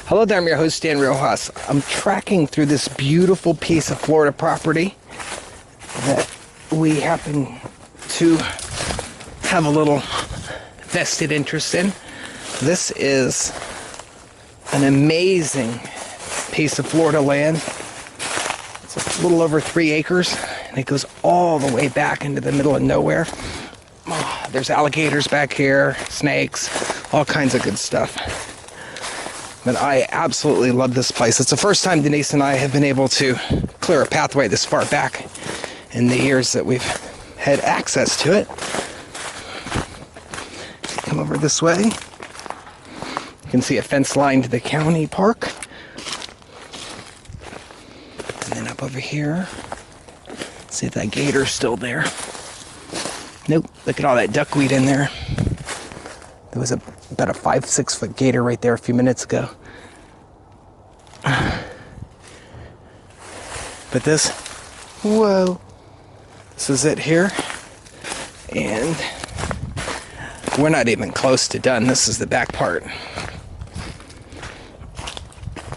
Hello there, I'm your host, Dan Rojas. I'm tracking through this beautiful piece of Florida property that we happen to have a little vested interest in. This is an amazing piece of Florida land. It's a little over 3 acres, and it goes all the way back into the middle of nowhere. Oh, there's alligators back here, snakes, all kinds of good stuff. But I absolutely love this place. It's the first time Denise and I have been able to clear a pathway this far back in the years that we've had access to it. Come over this way. You can see a fence line to the county park. And then up over here, see if that gator's still there. Nope, look at all that duckweed in there. There was about a 5-6 foot gator right there a few minutes ago. But this, whoa, this is it here. And we're not even close to done. This is the back part.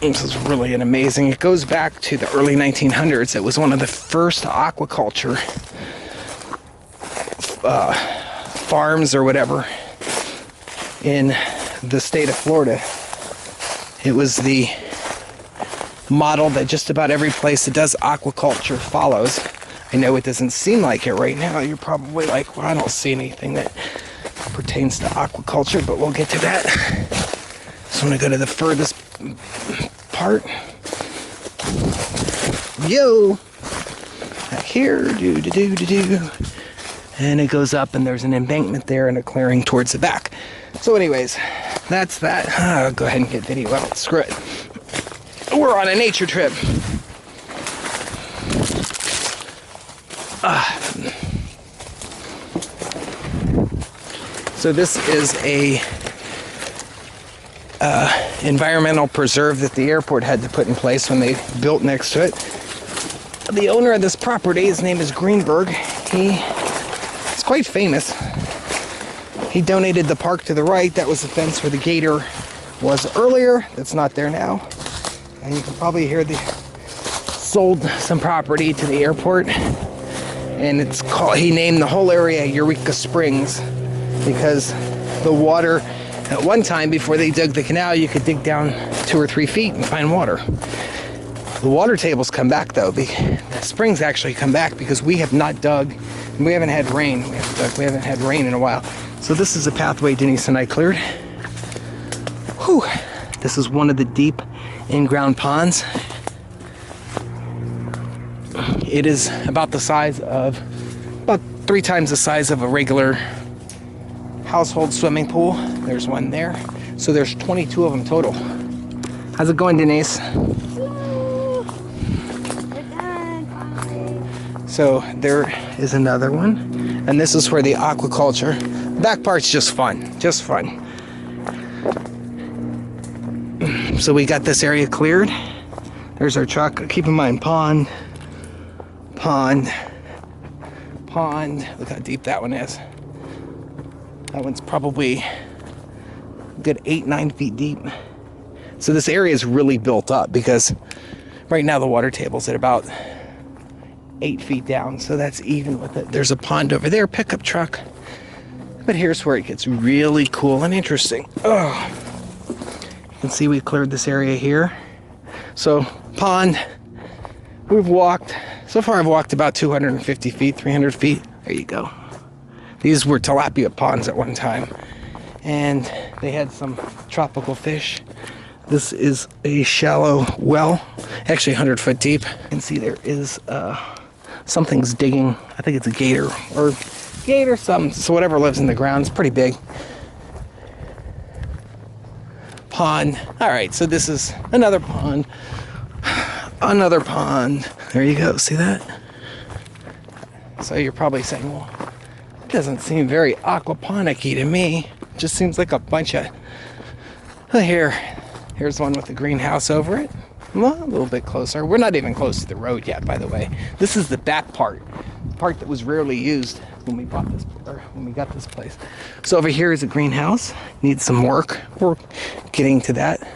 This is really an amazing, it goes back to the early 1900s. It was one of the first aquaculture farms or whatever in the state of Florida. It was the model that just about every place that does aquaculture follows. I know it doesn't seem like it right now. You're probably like, well, I don't see anything that pertains to aquaculture, but we'll get to that. Just want to go to the furthest part. Yo! Here, do. And it goes up, and there's an embankment there and a clearing towards the back. So anyways, that's that. I'll go ahead and get video out. Screw it. We're on a nature trip. So this is a environmental preserve that the airport had to put in place when they built next to it. The owner of this property, his name is Greenberg. He's quite famous. He donated the park to the right. That was the fence where the gator was earlier. That's not there now. And you can probably hear they sold some property to the airport. And it's called, he named the whole area Eureka Springs because the water, at one time before they dug the canal, you could dig down 2 or 3 feet and find water. The water tables come back though. The springs actually come back because we have not dug, and we haven't had rain. We haven't had rain in a while. So this is a pathway Denise and I cleared. Whew. This is one of the deep in-ground ponds. It is about the size of, about 3 times the size of a regular household swimming pool. There's one there. So there's 22 of them total. How's it going, Denise? So there is another one. And this is where the aquaculture, back part's just fun, just fun. So we got this area cleared. There's our truck. Keep in mind, pond. Look how deep that one is. That one's probably a good 8-9 feet deep. So this area is really built up because right now the water table's at about 8 feet down. So that's even with it. There's a pond over there, pickup truck. But here's where it gets really cool and interesting. Oh. You can see we cleared this area here. So pond, we've walked, so far I've walked about 250 feet, 300 feet. There you go. These were tilapia ponds at one time. And they had some tropical fish. This is a shallow well, actually 100 foot deep. You can see there is, something's digging. I think it's a gator or something. So whatever lives in the ground, it's pretty big. Pond. All right, so this is another pond. Another pond. There you go. See that? So you're probably saying, well, it doesn't seem very aquaponic-y to me. It just seems like a bunch of... Here's one with a greenhouse over it. Well, a little bit closer. We're not even close to the road yet, by the way. This is the back part. The part that was rarely used when we bought this, or when we got this place. So over here is a greenhouse. Needs some work. We're getting to that.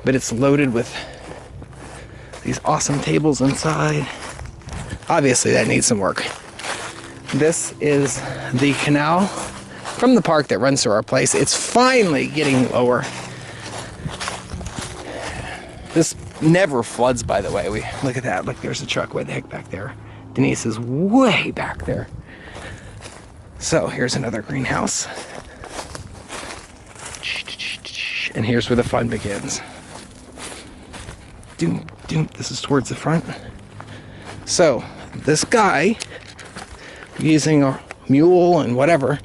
but it's loaded with these awesome tables inside. Obviously that needs some work. This is the canal from the park that runs through our place. It's finally getting lower. This never floods, by the way. Look at that. Look, there's a truck way the heck back there. Denise is way back there. So here's another greenhouse. And here's where the fun begins. Doom, doom. This is towards the front. So this guy, using a mule and whatever,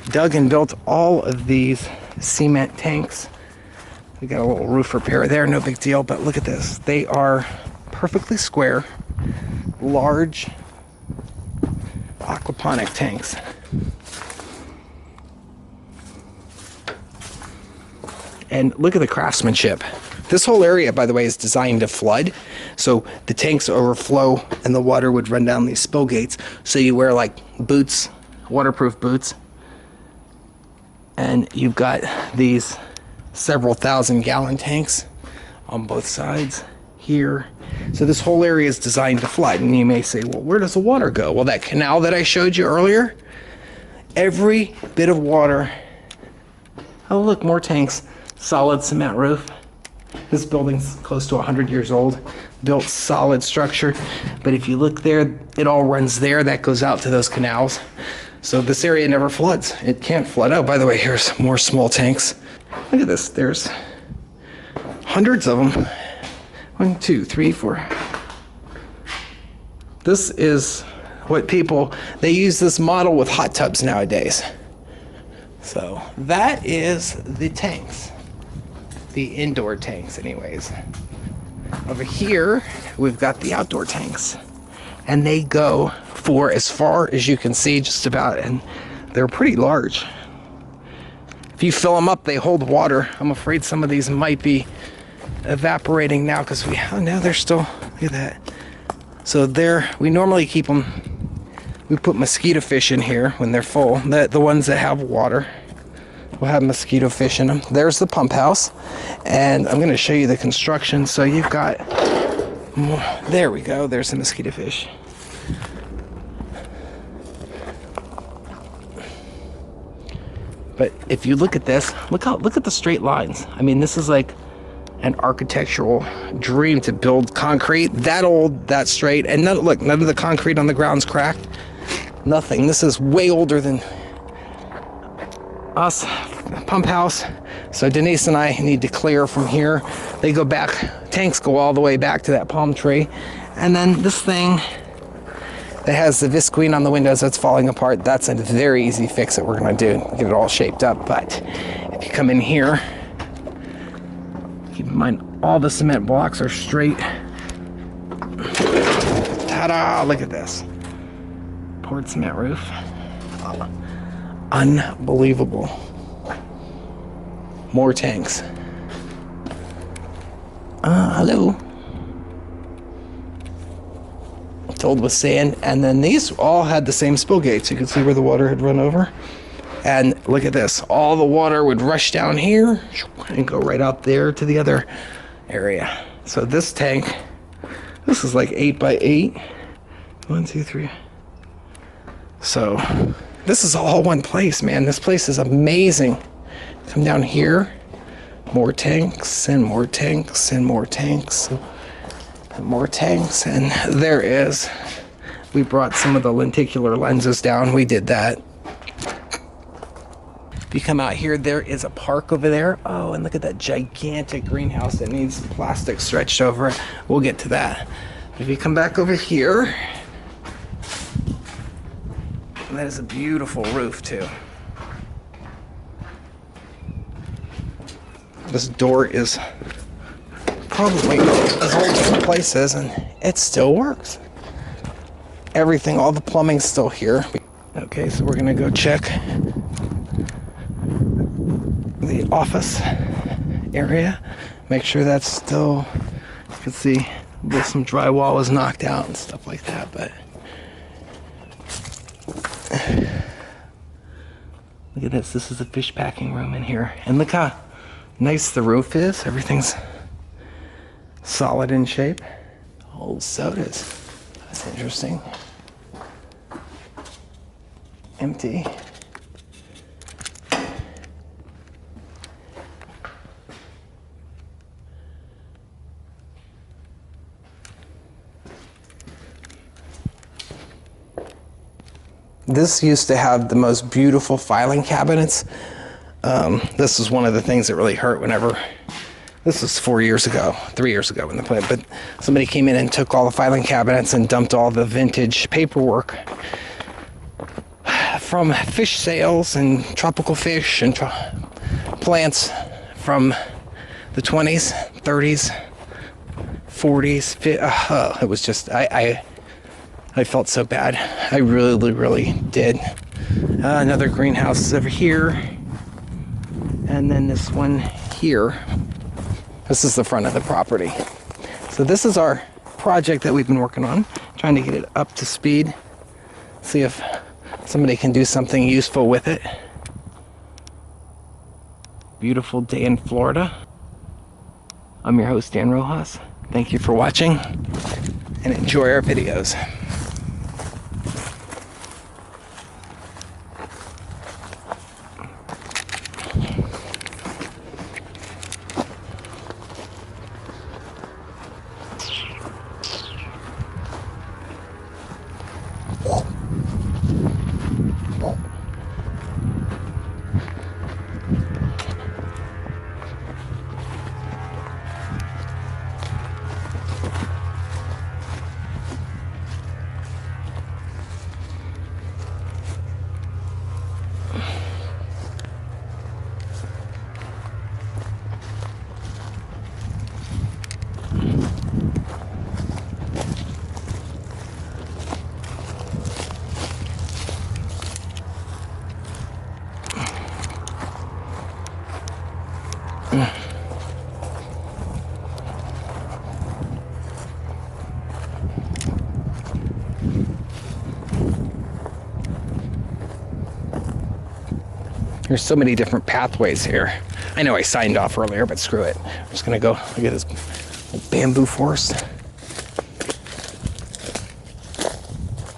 dug and built all of these cement tanks. We got a little roof repair there, no big deal, but look at this. They are perfectly square, large aquaponic tanks. And look at the craftsmanship. This whole area, by the way, is designed to flood. So the tanks overflow and the water would run down these spill gates. So you wear like boots, waterproof boots. And you've got these several thousand-gallon tanks on both sides here. So this whole area is designed to flood. And you may say, well, where does the water go? Well, that canal that I showed you earlier, every bit of water. Oh, look, more tanks. Solid cement roof. This building's close to 100 years old. Built solid structure. But if you look there, it all runs there. That goes out to those canals. So this area never floods. It can't flood. Oh, by the way, here's more small tanks. Look at this. There's hundreds of them. 1, 2, 3, 4. This is what they use this model with hot tubs nowadays. So that is the tanks. The indoor tanks anyways. Over here, we've got the outdoor tanks. And they go for as far as you can see just about, and they're pretty large. If you fill them up, they hold water. I'm afraid some of these might be evaporating now because now they're still, look at that. So we normally keep them, we put mosquito fish in here when they're full. The ones that have water will have mosquito fish in them. There's the pump house. And I'm gonna show you the construction. So you've got more, there we go, there's the mosquito fish. But if you look at this, look at the straight lines. I mean, this is like an architectural dream to build concrete that old, that straight, and none of the concrete on the ground's cracked. Nothing. This is way older than us. Pump house. So Denise and I need to clear from here. They go back, tanks go all the way back to that palm tree. And then this thing that has the visqueen on the windows that's falling apart, that's a very easy fix that we're gonna do, get it all shaped up. But if you come in here, keep in mind all the cement blocks are straight. Ta-da, look at this. Poured cement roof. Unbelievable. More tanks. Hello. Filled with sand, and then these all had the same spill gates. You can see where the water had run over. And look at this. All the water would rush down here and go right out there to the other area. So this tank, this is like 8 by 8. 1, 2, 3. So this is all one place, man. This place is amazing. Come down here, more tanks and more tanks and more tanks and more tanks. And there is, we brought some of the lenticular lenses down. We did that. If you come out here, there is a park over there. Oh, and look at that gigantic greenhouse that needs plastic stretched over it. We'll get to that. If you come back over here, that is a beautiful roof too. This door is probably as old as the place is, and it still works. Everything, all the plumbing's still here. Okay, so we're gonna go check the office area. Make sure that's still, you can see some drywall was knocked out and stuff like that, but look at this. This is a fish packing room in here. And look how nice the roof is. Everything's Solid in shape. Old sodas. That's interesting. Empty. This used to have the most beautiful filing cabinets. This was one of the things that really hurt whenever, this was 3 years ago when the plant, but somebody came in and took all the filing cabinets and dumped all the vintage paperwork from fish sales and tropical fish and plants from the 20s, 30s, 40s. It was just, I felt so bad. I really did. Another greenhouse is over here. And then this one here. This is the front of the property. So this is our project that we've been working on, trying to get it up to speed. See if somebody can do something useful with it. Beautiful day in Florida. I'm your host, Dan Rojas. Thank you for watching and enjoy our videos. There's so many different pathways here. I know I signed off earlier, but screw it. I'm just gonna go look at this bamboo forest.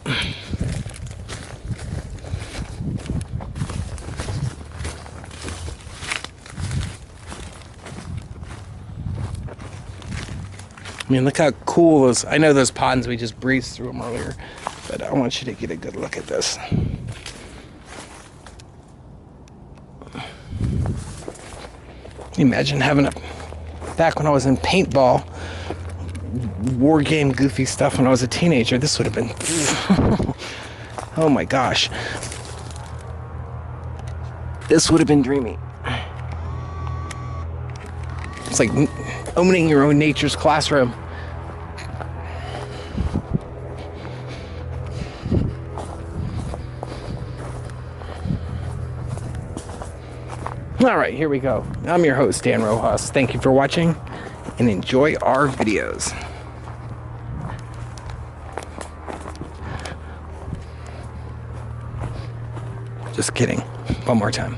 I mean, look how cool those, I know those ponds, we just breezed through them earlier, but I want you to get a good look at this. Imagine having back when I was in paintball, war game goofy stuff when I was a teenager, this would have been, oh my gosh. This would have been dreamy. It's like owning your own nature's classroom. All right, here we go. I'm your host, Dan Rojas. Thank you for watching and enjoy our videos. Just kidding. One more time.